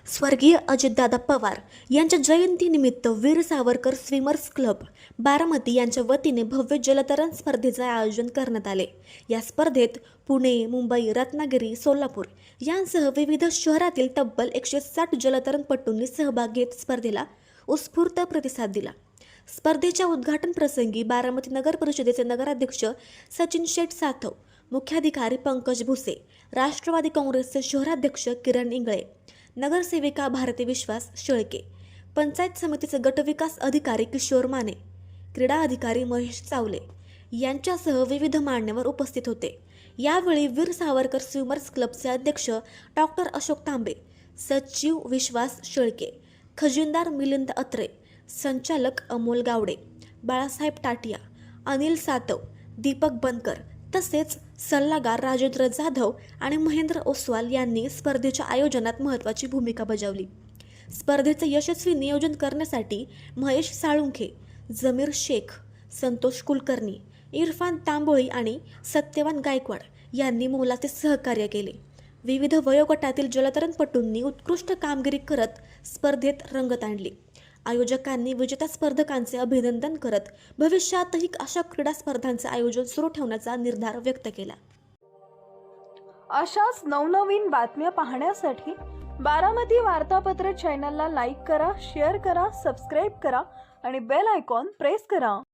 स्वर्गीय अजितदादा पवार यांच्या जयंतीनिमित्त वीर सावरकर स्विमर्स क्लब बारामती यांच्या वतीने भव्य जलतरण स्पर्धेचे आयोजन करण्यात आले। या स्पर्धेत पुणे, मुंबई, रत्नागिरी, सोलापूर यांसह विविध शहरातील तब्बल 160 जलतरणपटूंनी सहभाग घेत स्पर्धेला उत्स्फूर्त प्रतिसाद दिला। स्पर्धेच्या उद्घाटन प्रसंगी बारामती नगर परिषदेचे नगराध्यक्ष सचिन शेठ सातव, मुख्याधिकारी पंकज भुसे, राष्ट्रवादी काँग्रेसचे शहराध्यक्ष किरण इंगळे, नगरसेविका भारती विश्वास शेळके, पंचायत समितीचे गटविकास अधिकारी किशोर माने, क्रीडा अधिकारी महेश चावले यांच्यासह विविध मान्यवर उपस्थित होते। यावेळी वीर सावरकर स्विमर्स क्लबचे अध्यक्ष डॉक्टर अशोक तांबे, सचिव विश्वास शेळके, खजिनदार मिलिंद अत्रे, संचालक अमोल गावडे, बाळासाहेब टाटिया, अनिल सातव, दीपक बनकर तसेच सल्लागार राजेंद्र जाधव आणि महेंद्र ओसवाल यांनी स्पर्धेच्या आयोजनात महत्त्वाची भूमिका बजावली। स्पर्धेचे यशस्वी नियोजन करण्यासाठी महेश साळुंखे, जमीर शेख, संतोष कुलकर्णी, इरफान तांबोळी आणि सत्यवान गायकवाड यांनी मोलाचे सहकार्य केले। विविध वयोगटातील जलतरणपटूंनी उत्कृष्ट कामगिरी करत स्पर्धेत रंगत आणली। आयोजकांनी विजेत्या स्पर्धकांचे अभिनंदन करत भविष्यातही अशा क्रीडा स्पर्धांचे आयोजन सुरू ठेवण्याचा निर्धार व्यक्त केला। अशाच नवनवीन बातम्या पाहण्यासाठी बारामती वार्तापत्र चॅनलला लाईक करा, शेअर करा, सबस्क्राईब करा आणि बेल आयकॉन प्रेस करा।